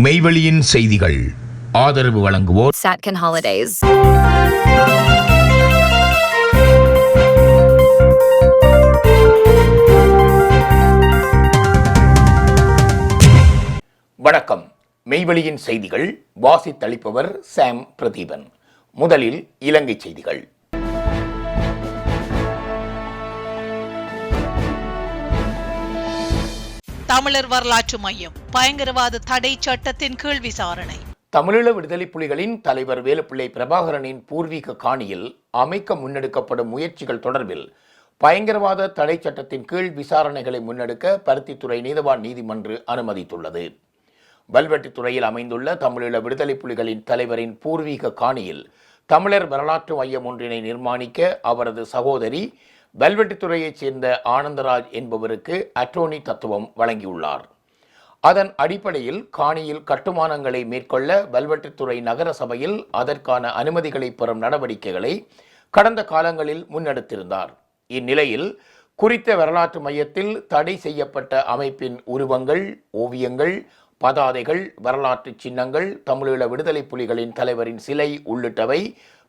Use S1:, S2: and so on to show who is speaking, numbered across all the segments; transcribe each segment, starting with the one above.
S1: மெய்வெளியின் செய்திகள் ஆதரவு வழங்குவோர்
S2: Satcon Holidays.
S3: வணக்கம். மெய்வெளியின் செய்திகள் வாசித்தளிப்பவர் சாம் பிரதீபன். முதலில் இலங்கை செய்திகள்.
S4: தமிழர் வரலாற்று மையம் பயங்கரவாத தடை சட்டத்தின் கீழ் விசாரணை.
S3: தமிழீழ விடுதலை புலிகளின் தலைவர் வேலுப்பிள்ளை பிரபாகரனின் பூர்வீக காணியில் அமைக்க முன்னெடுக்கப்படும் முயற்சிகள் தொடர்பில் பயங்கரவாத தடை சட்டத்தின் கீழ் விசாரணைகளை முன்னெடுக்க பருத்தித்துறை நீதவான் நீதிமன்று அனுமதித்துள்ளது. வல்வெட்டித்துறையில் அமைந்துள்ள தமிழீழ விடுதலை புலிகளின் தலைவரின் பூர்வீக காணியில் தமிழர் வரலாற்று மையம் ஒன்றினை நிர்மாணிக்க அவரது சகோதரி வல்வெட்டித்துறையைச் சேர்ந்த ஆனந்தராஜ் என்பவருக்கு அட்டோர்னி தத்துவம் வழங்கியுள்ளார். அதன் அடிப்படையில் காணியில் கட்டுமானங்களை மேற்கொள்ள வல்வெட்டித்துறை நகர சபையில் அதற்கான அனுமதிகளை பெறும் நடவடிக்கைகளை கடந்த காலங்களில் முன்னெடுத்திருந்தார். இந்நிலையில் குறித்த வரலாற்று மையத்தில் தடை செய்யப்பட்ட அமைப்பின் உருவங்கள், ஓவியங்கள், பதாதைகள், வரலாற்று சின்னங்கள், தமிழீழ விடுதலை புலிகளின் தலைவரின் சிலை உள்ளிட்டவை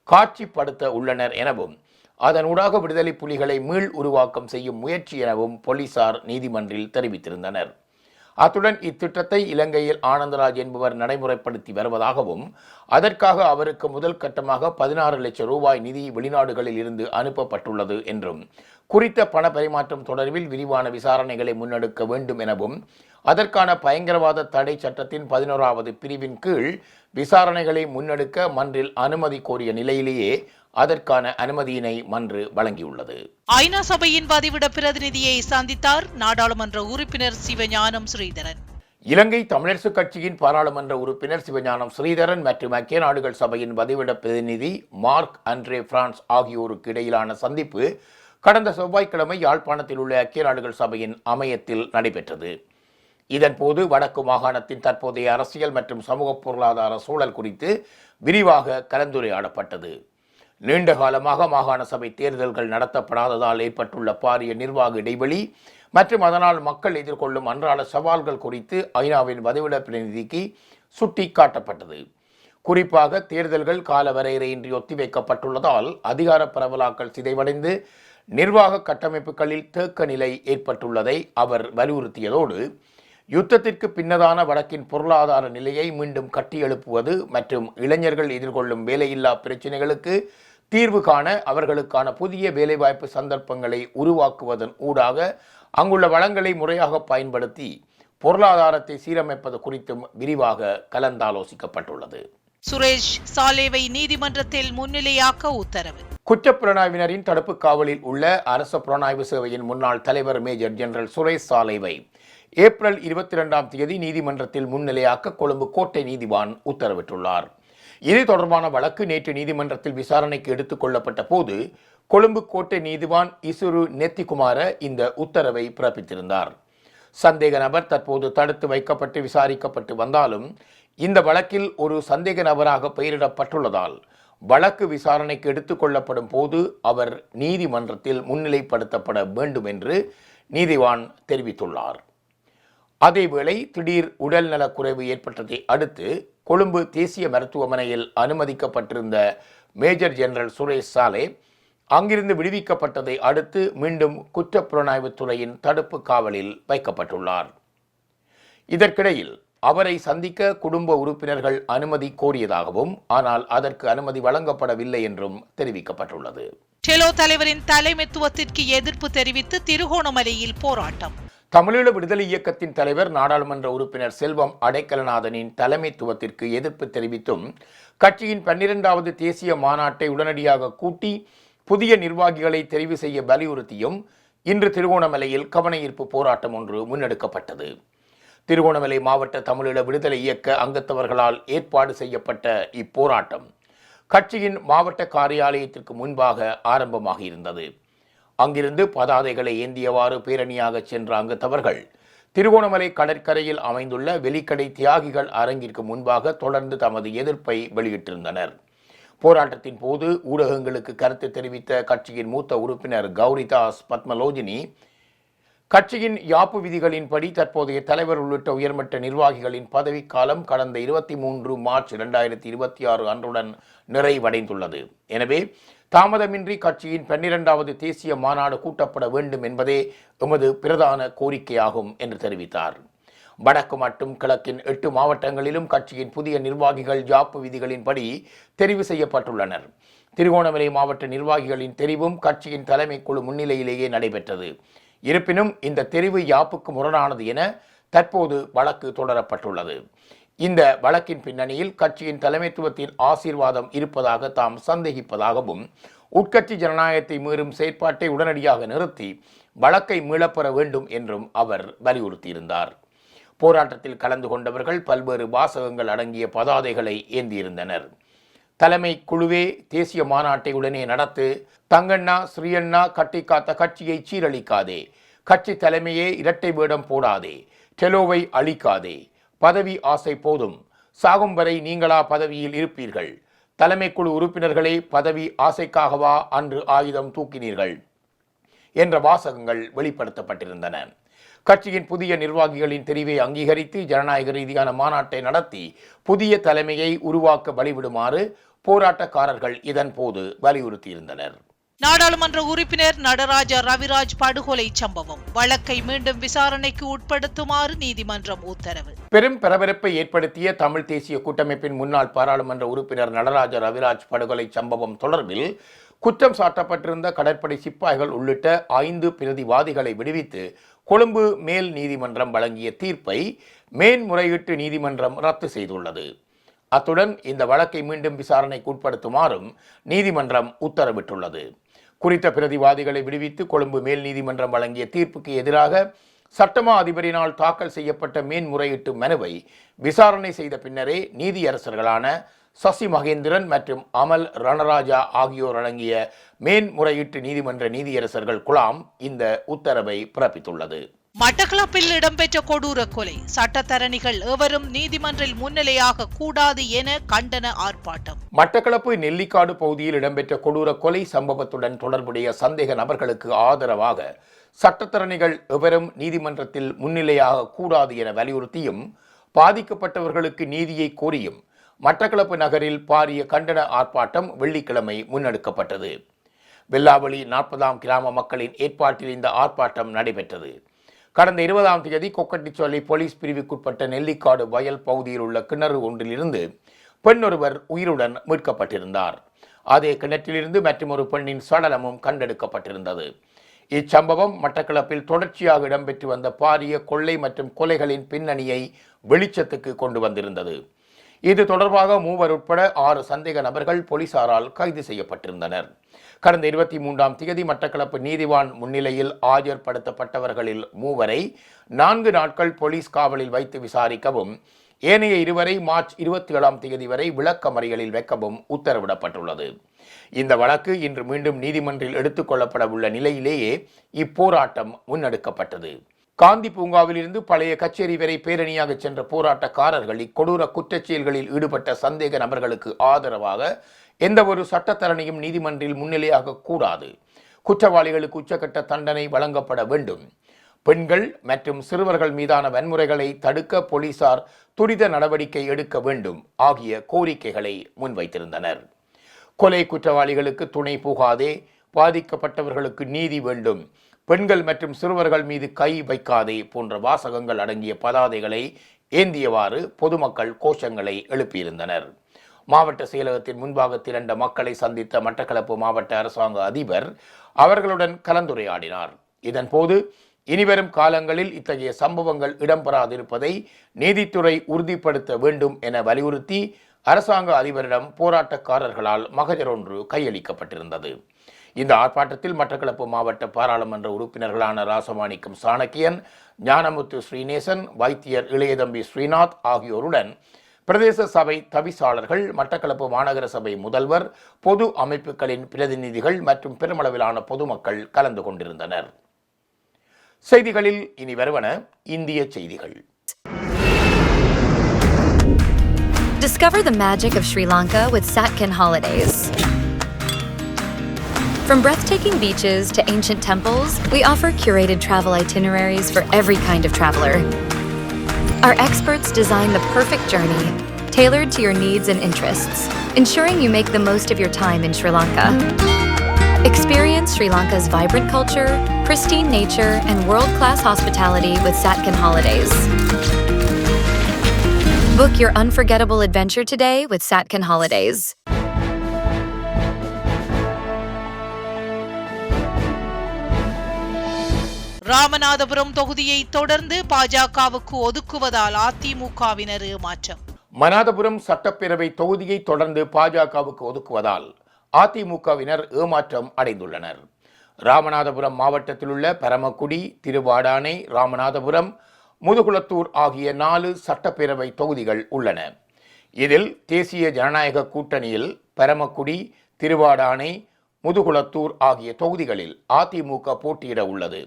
S3: காட்சிப்படுத்த உள்ளனர் எனவும் அதனூடாக விடுதலை புலிகளை மீள் உருவாக்கம் செய்யும் முயற்சி எனவும் போலீசார் நீதிமன்றில் தெரிவித்திருந்தனர். அத்துடன் இத்திட்டத்தை இலங்கையில் ஆனந்தராஜ் என்பவர் நடைமுறைப்படுத்தி வருவதாகவும் அதற்காக அவருக்கு முதல் கட்டமாக 16 லட்சம் ரூபாய் நிதி வெளிநாடுகளில் இருந்து அனுப்பப்பட்டுள்ளது என்றும் குறித்த பண பரிமாற்றம் தொடர்பில் விரிவான விசாரணைகளை முன்னெடுக்க வேண்டும் எனவும் அதற்கான பயங்கரவாத தடை சட்டத்தின் 11வது பிரிவின் கீழ் விசாரணைகளை முன்னெடுக்க மன்றில் அனுமதி கோரிய நிலையிலேயே அதற்கான அனுமதியினை மன்று வழங்கியுள்ளது.
S4: ஐநா சபையின் பதிவிட பிரதிநிதியை சந்தித்தார் நாடாளுமன்ற உறுப்பினர் சிவஞானம் ஸ்ரீதரன்.
S3: இலங்கை தமிழரசு கட்சியின் பாராளுமன்ற உறுப்பினர் சிவஞானம் ஸ்ரீதரன் மற்றும் ஐக்கிய நாடுகள் சபையின் பதிவிட பிரதிநிதி மார்க் அண்ட்ரே பிரான்ஸ் ஆகியோருக்கு இடையிலான சந்திப்பு கடந்த செவ்வாய்க்கிழமை யாழ்ப்பாணத்தில் உள்ள ஐக்கிய நாடுகள் சபையின் அமையத்தில் நடைபெற்றது. இதன்போது வடக்கு மாகாணத்தின் தற்போதைய அரசியல் மற்றும் சமூக பொருளாதார சூழல் குறித்து விரிவாக கலந்துரையாடப்பட்டது. நீண்ட காலமாக மாகாண சபை தேர்தல்கள் நடத்தப்படாததால் ஏற்பட்டுள்ள பாரிய நிர்வாக இடைவெளி மற்றும் அதனால் மக்கள் எதிர்கொள்ளும் அன்றாட சவால்கள் குறித்து ஐநாவின் பதிவிட பிரதிநிதிக்கு சுட்டி காட்டப்பட்டது. குறிப்பாக தேர்தல்கள் கால வரையறையின்றி ஒத்திவைக்கப்பட்டுள்ளதால் அதிகார பரவலாக்கல் சிதைவடைந்து நிர்வாக கட்டமைப்புகளில் தேக்க நிலை ஏற்பட்டுள்ளதை அவர் வலியுறுத்தியதோடு யுத்தத்திற்கு பின்னதான வடக்கின் பொருளாதார நிலையை மீண்டும் கட்டியெழுப்புவது மற்றும் இளைஞர்கள் எதிர்கொள்ளும் வேலையில்லா பிரச்சினைகளுக்கு தீர்வு காண அவர்களுக்கான புதிய வேலைவாய்ப்பு சந்தர்ப்பங்களை உருவாக்குவதன் ஊடாக அங்குள்ள வளங்களை முறையாக பயன்படுத்தி பொருளாதாரத்தை சீரமைப்பது குறித்தும் விரிவாக கலந்தாலோசிக்கப்பட்டுள்ளது.
S4: சுரேஷ் சாலேவை நீதிமன்றத்தில் முன்னிலையாக்க உத்தரவு.
S3: குற்றப்புலனாய்வினரின் தடுப்பு காவலில் உள்ள அரச புலனாய்வு சேவையின் முன்னாள் தலைவர் மேஜர் ஜெனரல் சுரேஷ் சாலேவை ஏப்ரல் 22ஆம் தேதி நீதிமன்றத்தில் முன்னிலையாக்க கொழும்பு கோட்டை நீதிவான் உத்தரவிட்டுள்ளார். இது தொடர்பான வழக்கு நேற்று நீதிமன்றத்தில் விசாரணைக்கு எடுத்துக் கொள்ளப்பட்ட போது கொழும்பு கோட்டை நீதிவான் இசுரு நெத்திகுமார இந்த உத்தரவை பிறப்பித்திருந்தார். சந்தேக நபர் தற்போது தடுத்து வைக்கப்பட்டு விசாரிக்கப்பட்டு வந்தாலும் இந்த வழக்கில் ஒரு சந்தேக நபராக பெயரிடப்பட்டுள்ளதால் வழக்கு விசாரணைக்கு எடுத்துக் கொள்ளப்படும் போது அவர் நீதிமன்றத்தில் முன்னிலைப்படுத்தப்பட வேண்டும் என்று நீதிவான் தெரிவித்துள்ளார். அதேவேளை திடீர் உடல்நலக் குறைவு ஏற்பட்டதை அடுத்து கொழும்பு தேசிய மருத்துவமனையில் அனுமதிக்கப்பட்டிருந்த மேஜர் ஜெனரல் சுரேஷ் சாலே அங்கிருந்து விடுவிக்கப்பட்டதை அடுத்து மீண்டும் குற்றப்புலனாய்வுத் துறையின் தடுப்பு காவலில் வைக்கப்பட்டுள்ளார். இதற்கிடையில் அவரை சந்திக்க குடும்ப உறுப்பினர்கள் அனுமதி கோரியதாகவும் ஆனால் அதற்கு அனுமதி வழங்கப்படவில்லை என்றும் தெரிவிக்கப்பட்டுள்ளது.
S4: டெலோ தலைவரின் தலைமைத்துவத்திற்கு எதிர்ப்பு தெரிவித்து திருகோணமலையில் போராட்டம்.
S3: தமிழீழ விடுதலை இயக்கத்தின் தலைவர் நாடாளுமன்ற உறுப்பினர் செல்வம் அடைக்கலநாதனின் தலைமைத்துவத்திற்கு எதிர்ப்பு தெரிவித்தும் கட்சியின் 12வது தேசிய மாநாட்டை உடனடியாக கூட்டி புதிய நிர்வாகிகளை தெரிவு செய்ய வலியுறுத்தியும் இன்று திருகோணமலையில் கவனஈர்ப்பு போராட்டம் ஒன்று முன்னெடுக்கப்பட்டது. திருகோணமலை மாவட்ட தமிழீழ விடுதலை இயக்க அங்கத்தவர்களால் ஏற்பாடு செய்யப்பட்ட இப்போராட்டம் கட்சியின் மாவட்ட காரியாலயத்திற்கு முன்பாக ஆரம்பமாக இருந்தது. அங்கிருந்து பதாதைகளை ஏந்தியவாறு பேரணியாக சென்ற அங்கத்தவர்கள் திருகோணமலை கடற்கரையில் அமைந்துள்ள வெலிக்கடை தியாகிகள் அரங்கிற்கு முன்பாக தொடர்ந்து தமது எதிர்ப்பை வெளியிட்டிருந்தனர். போராட்டத்தின் போது ஊடகங்களுக்கு கருத்து தெரிவித்த கட்சியின் மூத்த உறுப்பினர் கௌரிதாஸ் பத்மலோஜினி கட்சியின் யாப்பு விதிகளின்படி தற்போதைய தலைவர் உள்ளிட்ட உயர்மட்ட நிர்வாகிகளின் பதவிக்காலம் கடந்த 23 மார்ச் 2026 அன்றுடன் நிறைவடைந்துள்ளது. எனவே தாமதமின்றி கட்சியின் 12வது தேசிய மாநாடு கூட்டப்பட வேண்டும் என்பதே எமது பிரதான கோரிக்கையாகும் என்று தெரிவித்தார். வடக்கு மற்றும் கிழக்கின் 8 மாவட்டங்களிலும் கட்சியின் புதிய நிர்வாகிகள் யாப்பு விதிகளின்படி தெரிவு செய்யப்பட்டுள்ளனர். திருகோணமலை மாவட்ட நிர்வாகிகளின் தெரிவும் கட்சியின் தலைமை குழு முன்னிலையிலேயே நடைபெற்றது. இருப்பினும் இந்த தெரிவு யாப்புக்கு முரணானது என தற்போது வழக்கு தொடரப்பட்டுள்ளது. இந்த வழக்கின் பின்னணியில் கட்சியின் தலைமைத்துவத்தின் ஆசீர்வாதம் இருப்பதாக தாம் சந்தேகிப்பதாகவும் உட்கட்சி ஜனநாயகத்தை மீறும் செயற்பாட்டை உடனடியாக நிறுத்தி வழக்கை மீளப்பெற வேண்டும் என்றும் அவர் வலியுறுத்தியிருந்தார். போராட்டத்தில் கலந்து கொண்டவர்கள் பல்வேறு வாசகங்கள் அடங்கிய பதாதைகளை ஏந்தியிருந்தனர். தலைமை குழுவே தேசிய மாநாட்டை உடனே நடத்து, தங்கண்ணா ஸ்ரீயண்ணா கட்டிக்காத்த கட்சியை சீரழிக்காதே, கட்சி தலைமையே இரட்டை வேடம் போடாதே, டெலோவை அழிக்காதே, பதவி ஆசை போதும், சாகும் வரை நீங்களா பதவியில் இருப்பீர்கள், தலைமை குழு உறுப்பினர்களே பதவி ஆசைக்காகவா அன்று ஆயுதம் தூக்கினீர்கள் என்ற வாசகங்கள் வெளிப்படுத்தப்பட்டிருந்தன. கட்சியின் புதிய நிர்வாகிகளின் தெரிவை அங்கீகரித்து ஜனநாயக ரீதியான மாநாட்டை நடத்தி புதிய தலைமையை உருவாக்க வழிவிடுமாறு போராட்டக்காரர்கள் இதன் போது வலியுறுத்தியிருந்தனர்.
S4: நாடாளுமன்ற உறுப்பினர் நடராஜா ரவிராஜ் படுகொலை சம்பவம் வழக்கை மீண்டும் விசாரணைக்கு உட்படுத்துமாறு நீதிமன்றம் உத்தரவு.
S3: பெரும் பரபரப்பை ஏற்படுத்திய தமிழ் தேசிய கூட்டமைப்பின் முன்னாள் பாராளுமன்ற உறுப்பினர் நடராஜா ரவிராஜ் படுகொலை சம்பவம் தொடர்பில் குற்றம் சாட்டப்பட்டிருந்த கடற்படை சிப்பாய்கள் உள்ளிட்ட 5 பிரதிவாதிகளை விடுவித்து கொழும்பு மேல் நீதிமன்றம் வழங்கிய தீர்ப்பை மேன்முறையீட்டு நீதிமன்றம் ரத்து செய்துள்ளது. அத்துடன் இந்த வழக்கை மீண்டும் விசாரணைக்கு உட்படுத்துமாறும் நீதிமன்றம் உத்தரவிட்டுள்ளது. குறித்த பிரதிவாதிகளை விடுவித்து கொழும்பு மேல் நீதிமன்றம் வழங்கிய தீர்ப்புக்கு எதிராக சட்டமா அதிபரினால் தாக்கல் செய்யப்பட்ட மேன்முறையீட்டு மனுவை விசாரணை செய்த பின்னரே நீதியரசர்களான சசி மகேந்திரன் மற்றும் அமல் ரணராஜா ஆகியோர் அடங்கிய மேன்முறையீட்டு நீதிமன்ற நீதியரசர்கள் குழாம் இந்த உத்தரவை பிறப்பித்துள்ளது.
S4: மட்டக்களப்பில் இடம்பெற்ற கொடூர கொலை, சட்டத்தரணிகள் எவரும் நீதிமன்றில் முன்னிலையாக கூடாது என கண்டன ஆர்ப்பாட்டம்.
S3: மட்டக்களப்பு நெல்லிக்காடு பகுதியில் இடம்பெற்ற கொடூர கொலை சம்பவத்துடன் தொடர்புடைய சந்தேக நபர்களுக்கு ஆதரவாக சட்டத்தரணிகள் எவரும் நீதிமன்றத்தில் முன்னிலையாக கூடாது என வலியுறுத்தியும் பாதிக்கப்பட்டவர்களுக்கு நீதியை கோரியும் மட்டக்களப்பு நகரில் பாரிய கண்டன ஆர்ப்பாட்டம் வெள்ளிக்கிழமை முன்னெடுக்கப்பட்டது. வெல்லாவளி 40ஆம் கிராம மக்களின் ஏற்பாட்டில் இந்த ஆர்ப்பாட்டம் நடைபெற்றது. கடந்த 20ஆம் தேதி கொக்கட்டிச்சோலை போலீஸ் பிரிவுக்குட்பட்ட நெல்லிக்காடு வயல் பகுதியில் உள்ள கிணறு ஒன்றிலிருந்து பெண் ஒருவர் உயிருடன் மீட்கப்பட்டிருந்தார். அதே கிணற்றிலிருந்து மற்றொரு பெண்ணின் சடலமும் கண்டெடுக்கப்பட்டிருந்தது. இச்சம்பவம் மட்டக்களப்பில் தொடர்ச்சியாக இடம்பெற்று வந்த பாரிய கொள்ளை மற்றும் கொலைகளின் பின்னணியை வெளிச்சத்துக்கு கொண்டு வந்திருந்தது. இது தொடர்பாக 3 உட்பட 6 சந்தேக நபர்கள் போலீசாரால் கைது செய்யப்பட்டிருந்தனர். கடந்த 23ஆம் தேதி மட்டக்களப்பு நீதிவான் முன்னிலையில் ஆஜர்படுத்தப்பட்டவர்களில் 3 4 நாட்கள் போலீஸ் காவலில் வைத்து விசாரிக்கவும், ஏனைய 2 மார்ச் 27ஆம் தேதி வரை விளக்கமறியலில் வைக்கவும் உத்தரவிடப்பட்டுள்ளது. இந்த வழக்கு இன்று மீண்டும் நீதிமன்றில் எடுத்துக் கொள்ளப்பட உள்ள நிலையிலேயே இப்போராட்டம் முன்னெடுக்கப்பட்டது. காந்தி பூங்காவிலிருந்து பழைய கச்சேரி வரை பேரணியாக சென்ற போராட்டக்காரர்கள் இக்கொடூர குற்றச்செயல்களில் ஈடுபட்ட சந்தேக நபர்களுக்கு ஆதரவாக எந்த ஒரு சட்டத்தரணியும் நீதிமன்றில் முன்னிலையாக கூடாது, குற்றவாளிகளுக்கு உச்சக்கட்ட தண்டனை வழங்கப்பட வேண்டும், பெண்கள் மற்றும் சிறுவர்கள் மீதான வன்முறைகளை தடுக்க போலீசார் துரித நடவடிக்கை எடுக்க வேண்டும் ஆகிய கோரிக்கைகளை முன்வைத்திருந்தனர். கொலை குற்றவாளிகளுக்கு துணை போகாதே, பாதிக்கப்பட்டவர்களுக்கு நீதி வேண்டும், பெண்கள் மற்றும் சிறுவர்கள் மீது கை வைக்காதே போன்ற வாசகங்கள் அடங்கிய பதாதைகளை ஏந்தியவாறு பொதுமக்கள் கோஷங்களை எழுப்பியிருந்தனர். மாவட்ட செயலகத்தின் முன்பாக திரண்ட மக்களை சந்தித்த மட்டக்களப்பு மாவட்ட அரசாங்க அதிபர் அவர்களுடன் கலந்துரையாடினார். இதன்போது இனிவரும் காலங்களில் இத்தகைய சம்பவங்கள் இடம்பெறாதிருப்பதை நீதித்துறை உறுதிப்படுத்த வேண்டும் என வலியுறுத்தி அரசாங்க அதிபரிடம் போராட்டக்காரர்களால் மகஜர் ஒன்று கையளிக்கப்பட்டிருந்தது. இந்த ஆர்ப்பாட்டத்தில் மட்டக்களப்பு மாவட்ட பாராளுமன்ற உறுப்பினர்களான ராசமாணிக்கம் சாணக்கியன், ஞானமுத்து ஸ்ரீநேசன், வைத்தியர் இளையதம்பி ஸ்ரீநாத் ஆகியோருடன் பிரதேச சபை தவிசாளர்கள், மட்டக்களப்பு மாநகர சபை முதல்வர், பொது அமைப்புகளின் பிரதிநிதிகள் மற்றும் பெருமளவிலான பொதுமக்கள் கலந்து கொண்டிருந்தனர். செய்திகளில் இனி வருவன இந்திய செய்திகள்.
S2: Discover the magic of Sri Lanka with Satkin Holidays. From breathtaking beaches to ancient temples, we offer curated travel itineraries for every kind of traveler. Our experts design the perfect journey, tailored to your needs and interests, ensuring you make the most of your time in Sri Lanka. Experience Sri Lanka's vibrant culture, pristine nature, and world-class hospitality with Satkan Holidays. Book your unforgettable adventure today with Satkan Holidays.
S4: Ramanathapuram தொகுதியை தொடர்ந்து பாஜகவுக்கு ஒதுக்குவதால் அதிமுகவினர் ஏமாற்றம்.
S3: மனாதபுரம் சட்டப்பேரவை தொகுதியை தொடர்ந்து பாஜகவுக்கு ஒதுக்குவதால் அதிமுகவினர் ஏமாற்றம் அடைந்துள்ளனர். ராமநாதபுரம் மாவட்டத்தில் உள்ள பரமக்குடி, திருவாடானை, ராமநாதபுரம், முதுகுளத்தூர் ஆகிய 4 சட்டப்பேரவை தொகுதிகள் உள்ளன. இதில் தேசிய ஜனநாயக கூட்டணியில் பரமக்குடி, திருவாடானை, முதுகுளத்தூர் ஆகிய தொகுதிகளில் அதிமுக போட்டியிட உள்ளது.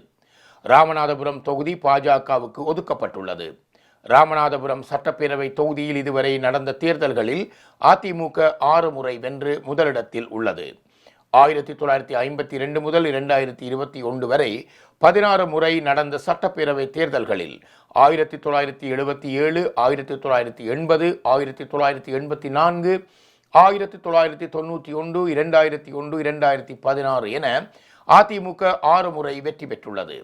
S3: ராமநாதபுரம் தொகுதி பாஜகவுக்கு ஒதுக்கப்பட்டுள்ளது. ராமநாதபுரம் சட்டப்பேரவை தொகுதியில் இதுவரை நடந்த தேர்தல்களில் அதிமுக 6 முறை வென்று முதலிடத்தில் உள்ளது. 1952 முதல் 2021 வரை 16 முறை நடந்த சட்டப்பேரவை தேர்தல்களில் 1977, 1980, 1984, 1991, 2001, 2016 என அதிமுக 6 முறை வெற்றி பெற்றுள்ளது.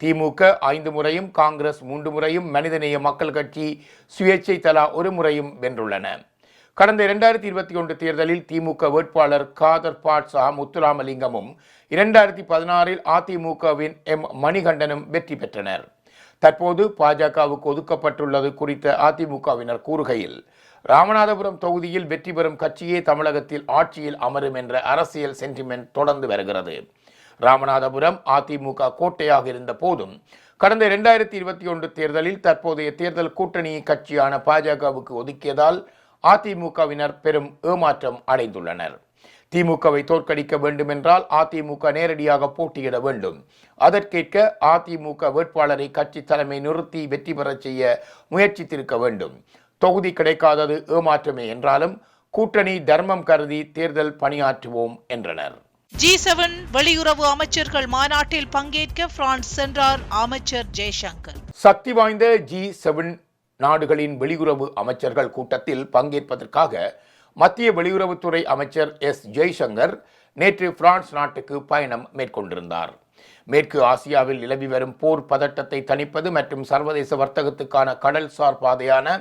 S3: திமுக 5 முறையும், காங்கிரஸ் 3 முறையும், மனிதநேய மக்கள் கட்சி சுயேட்சை தலா 1 முறையும் வென்றுள்ளன. கடந்த 2021 தேர்தலில் திமுக வேட்பாளர் காதர் பாட்சா முத்துராமலிங்கமும் 2016 அதிமுகவின் மணிகண்டனும் வெற்றி பெற்றனர். தற்போது பாஜகவுக்கு ஒதுக்கப்பட்டுள்ளது குறித்த அதிமுகவினர் கூறுகையில், ராமநாதபுரம் தொகுதியில் வெற்றி பெறும் கட்சியே தமிழகத்தில் ஆட்சியில் அமரும் என்ற அரசியல் சென்டிமெண்ட் தொடர்ந்து வருகிறது. ராமநாதபுரம் அதிமுக கோட்டையாக இருந்த போதும் கடந்த 2021 தேர்தலில் தற்போதைய தேர்தல் கூட்டணி கட்சியான பாஜகவுக்கு ஒதுக்கியதால் அதிமுகவினர் பெரும் ஏமாற்றம் அடைந்துள்ளனர். திமுகவை தோற்கடிக்க வேண்டுமென்றால் அதிமுக நேரடியாக போட்டியிட வேண்டும். அதற்கேற்க அதிமுக வேட்பாளரை கட்சி தலைமை நிறுத்தி வெற்றி பெறச் செய்ய முயற்சித்திருக்க வேண்டும். தொகுதி கிடைக்காதது ஏமாற்றமே என்றாலும் கூட்டணி தர்மம் கருதி தேர்தல் பணியாற்றுவோம் என்றனர்.
S4: G7 வெளியுறவு அமைச்சர்கள் மாநாட்டில் பங்கேற்க பிரான்ஸ் சென்றார் அமைச்சர் ஜெய்சங்கர்.
S3: சக்தி வாய்ந்த G7 நாடுகளின் வெளியுறவு அமைச்சர்கள் கூட்டத்தில் பங்கேற்பதற்காக மத்திய வெளியுறவுத்துறை அமைச்சர் ஜெய்சங்கர் நேற்று பிரான்ஸ் நாட்டுக்கு பயணம் மேற்கொண்டிருந்தார். மேற்கு ஆசியாவில் நிலவி வரும் போர் பதட்டத்தை தணிப்பது மற்றும் சர்வதேச வர்த்தகத்துக்கான கடல்சார் பாதையான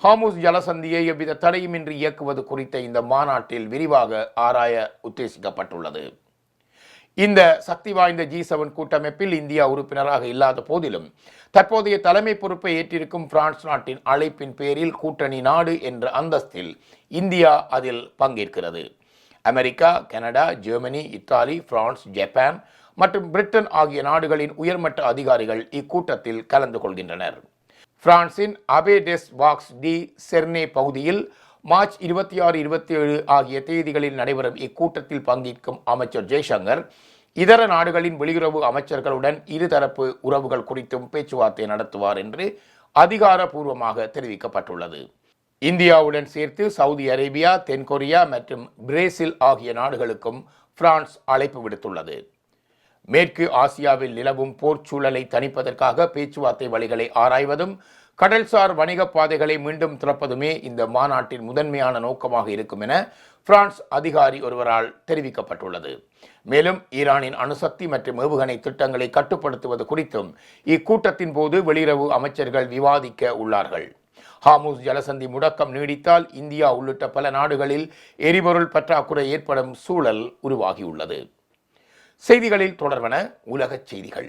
S3: ஹார்முஸ் ஜலசந்தியை எவ்வித தடையுமின்றி இயக்குவது குறித்த இந்த மாநாட்டில் விரிவாக ஆராய உத்தேசிக்கப்பட்டுள்ளது. இந்த சக்தி வாய்ந்த G7 கூட்டமைப்பில் இந்தியா உறுப்பினராக இல்லாத போதிலும் தற்போதைய தலைமை பொறுப்பை ஏற்றிருக்கும் பிரான்ஸ் நாட்டின் அழைப்பின் பேரில் கூட்டணி நாடு என்ற அந்தஸ்தில் இந்தியா அதில் பங்கேற்கிறது. America, Canada, Germany, Italy, France, Japan மற்றும் பிரிட்டன் ஆகிய நாடுகளின் உயர்மட்ட அதிகாரிகள் இக்கூட்டத்தில் கலந்து கொள்கின்றனர். பிரான்சின் அபே டெஸ் வாக்ஸ் டி செர்னே பகுதியில் மார்ச் 26, 27 ஆகிய தேதிகளில் நடைபெறும் இக்கூட்டத்தில் பங்கேற்கும் அமைச்சர் ஜெய்சங்கர் இதர நாடுகளின் வெளியுறவு அமைச்சர்களுடன் இருதரப்பு உறவுகள் குறித்தும் பேச்சுவார்த்தை நடத்துவார் என்று அதிகாரப்பூர்வமாக தெரிவிக்கப்பட்டுள்ளது. இந்தியாவுடன் சேர்த்து சவுதி அரேபியா, தென்கொரியா மற்றும் பிரேசில் ஆகிய நாடுகளுக்கும் பிரான்ஸ் அழைப்பு விடுத்துள்ளது. மேற்கு ஆசியாவில் நிலவும் போர் சூழலை தணிப்பதற்காக பேச்சுவார்த்தை வழிகளை ஆராய்வதும் கடல்சார் வணிக பாதைகளை மீண்டும் திறப்பதுமே இந்த மாநாட்டின் முதன்மையான நோக்கமாக இருக்கும் என பிரான்ஸ் அதிகாரி ஒருவரால் தெரிவிக்கப்பட்டுள்ளது. மேலும் ஈரானின் அணுசக்தி மற்றும் ஏவுகணை திட்டங்களை கட்டுப்படுத்துவது குறித்தும் இக்கூட்டத்தின் போது வெளியுறவு அமைச்சர்கள் விவாதிக்க உள்ளார்கள். ஹார்முஸ் ஜலசந்தி முடக்கம் நீடித்தால் இந்தியா உள்ளிட்ட பல நாடுகளில் எரிபொருள் பற்றாக்குறை ஏற்படும் சூழல் உருவாகியுள்ளது. செய்திகளில் தொடர்வன உலகச் செய்திகள்.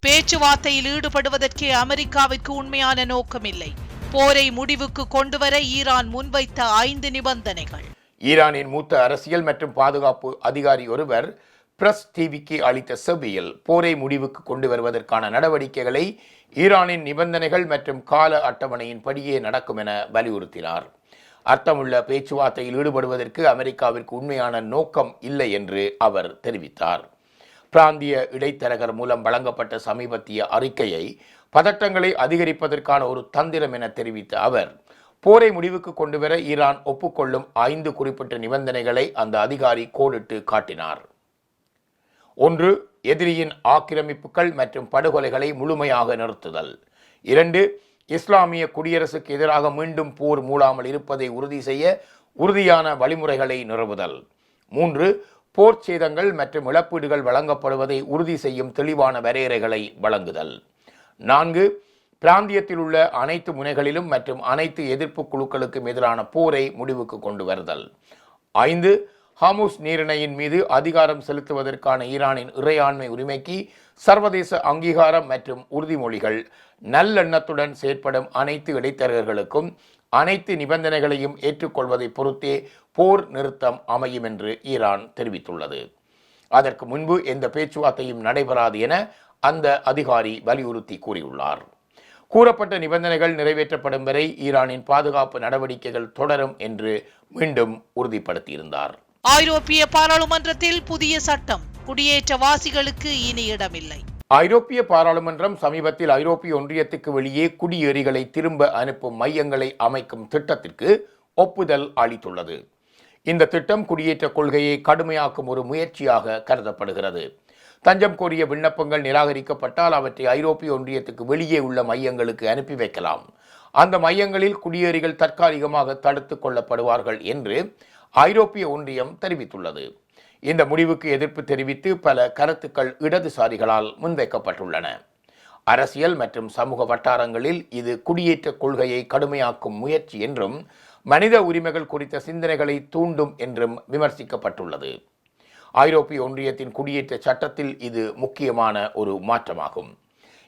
S4: பேச்சுவார்த்தையில் ஈடுபடுவதற்கே அமெரிக்காவிற்கு உண்மையான நோக்கமில்லை. போரை முடிவுக்கு கொண்டுவர ஈரான் முன்வைத்த 5 நிபந்தனைகள்.
S3: ஈரானின் மூத்த அரசியல் மற்றும் பாதுகாப்பு அதிகாரி ஒருவர் பிரஸ் டிவிக்கு அளித்த செவ்வியில் போரை முடிவுக்கு கொண்டு வருவதற்கான நடவடிக்கைகளை ஈரானின் நிபந்தனைகள் மற்றும் கால அட்டவணையின் படியே நடக்கும் என வலியுறுத்தினார். அர்த்தமுள்ள பேச்சுவார்த்தையில் ஈடுபடுவதற்கு அமெரிக்காவிற்கு உண்மையான நோக்கம் இல்லை என்று அவர் தெரிவித்தார். பிராந்திய இடைத்தரகர் மூலம் வழங்கப்பட்ட சமீபத்திய அறிக்கையை பதட்டங்களை அதிகரிப்பதற்கான ஒரு தந்திரம் என தெரிவித்த அவர், போரை முடிவுக்கு கொண்டுவர ஈரான் ஒப்புக்கொள்ளும் 5 குறிப்பிட்ட நிபந்தனைகளை அந்த அதிகாரி கோடிட்டு காட்டினார். 1. எதிரியின் ஆக்கிரமிப்புகள் மற்றும் படுகொலைகளை முழுமையாக நிறுத்துதல். 2. இஸ்லாமிய குடியரசுக்கு எதிராக மீண்டும் போர் மூளாமல் இருப்பதை உறுதி செய்ய உறுதியான வழிமுறைகளை நிறுவுதல். 3. போர் சேதங்கள் மற்றும் இழப்பீடுகள் வழங்கப்படுவதை உறுதி செய்யும் தெளிவான வரையறைகளை வழங்குதல். 4. பிராந்தியத்தில் உள்ள அனைத்து முனைகளிலும் மற்றும் அனைத்து எதிர்ப்பு குழுக்களுக்கும் எதிரான போரை முடிவுக்கு கொண்டு வருதல். 5. ஹார்முஸ் நீரிணையின் மீது அதிகாரம் செலுத்துவதற்கான ஈரானின் இறையாண்மை உரிமைக்கு சர்வதேச அங்கீகாரம் மற்றும் உறுதிமொழிகள். நல்லெண்ணத்துடன் செயற்படும் அனைத்து இடைத்தரகர்களுக்கும் அனைத்து நிபந்தனைகளையும் ஏற்றுக்கொள்வதை பொறுத்தே போர் நிறுத்தம் அமையும் என்று ஈரான் தெரிவித்துள்ளது. அதற்கு முன்பு எந்த பேச்சுவார்த்தையும் நடைபெறாது என அந்த அதிகாரி வலியுறுத்தி கூறியுள்ளார். கூறப்பட்ட நிபந்தனைகள் நிறைவேற்றப்படும் வரை ஈரானின் பாதுகாப்பு நடவடிக்கைகள் தொடரும் என்று மீண்டும் உறுதிப்படுத்தியிருந்தார்.
S4: ஐரோப்பிய பாராளுமன்றத்தில் புதிய சட்டம், குடியேற்றவாசிகளுக்கு இனி இடமில்லை.
S3: ஐரோப்பிய பாராளுமன்றம் சமீபத்தில் ஐரோப்பிய ஒன்றியத்துக்கு வெளியே குடியேறிகளை திரும்ப அனுப்பும் மையங்களை அமைக்கும் திட்டத்திற்கு ஒப்புதல் அளித்துள்ளது. இந்த திட்டம் குடியேற்ற கொள்கையை கடுமையாக்கும் ஒரு முயற்சியாக கருதப்படுகிறது. தஞ்சம் கோரிய விண்ணப்பங்கள் நிராகரிக்கப்பட்டால் அவற்றை ஐரோப்பிய ஒன்றியத்துக்கு வெளியே உள்ள மையங்களுக்கு அனுப்பி வைக்கலாம். அந்த மையங்களில் குடியேறிகள் தற்காலிகமாக தடுத்துக் கொள்ளப்படுவார்கள் என்று ஐரோப்பிய ஒன்றியம் தெரிவித்துள்ளது. இந்த முடிவுக்கு எதிர்ப்பு தெரிவித்து பல கருத்துக்கள் இடதுசாரிகளால் முன்வைக்கப்பட்டுள்ளன. அரசியல் மற்றும் சமூக வட்டாரங்களில் இது குடியேற்ற கொள்கையை கடுமையாக்கும் முயற்சி என்றும் மனித உரிமைகள் குறித்த சிந்தனைகளை தூண்டும் என்றும் விமர்சிக்கப்பட்டுள்ளது. ஐரோப்பிய ஒன்றியத்தின் குடியேற்ற சட்டத்தில் இது முக்கியமான ஒரு மாற்றமாகும்.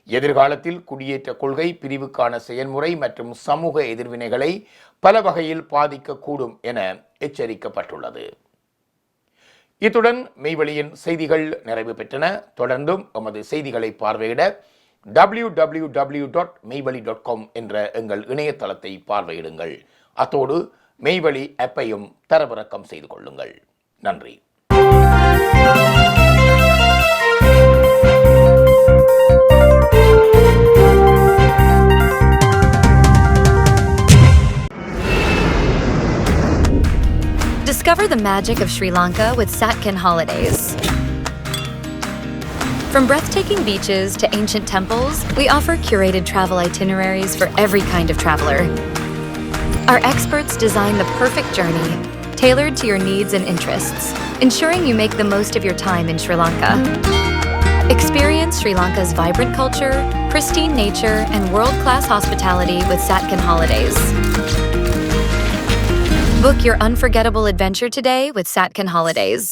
S3: எதிர்காலத்தில் குடியேற்ற கொள்கை பிரிவுக்கான செயல்முறை மற்றும் சமூக எதிர்வினைகளை பல வகையில் பாதிக்கக்கூடும் என எச்சரிக்கப்பட்டுள்ளது. இத்துடன் மெய்வழியின் செய்திகள் நிறைவு பெற்றன. தொடர்ந்தும் எமது செய்திகளை பார்வையிட www.மெய்வழி.com என்ற எங்கள் இணையதளத்தை பார்வையிடுங்கள். அத்தோடு மெய்வழி ஆப்பையும் தரவிறக்கம் செய்து கொள்ளுங்கள். நன்றி.
S2: Discover the magic of Sri Lanka with Satkin Holidays. From breathtaking beaches to ancient temples, we offer curated travel itineraries for every kind of traveler. Our experts design the perfect journey, tailored to your needs and interests, ensuring you make the most of your time in Sri Lanka. Experience Sri Lanka's vibrant culture, pristine nature, and world-class hospitality with Satkin Holidays. Book your unforgettable adventure today with Satkin Holidays.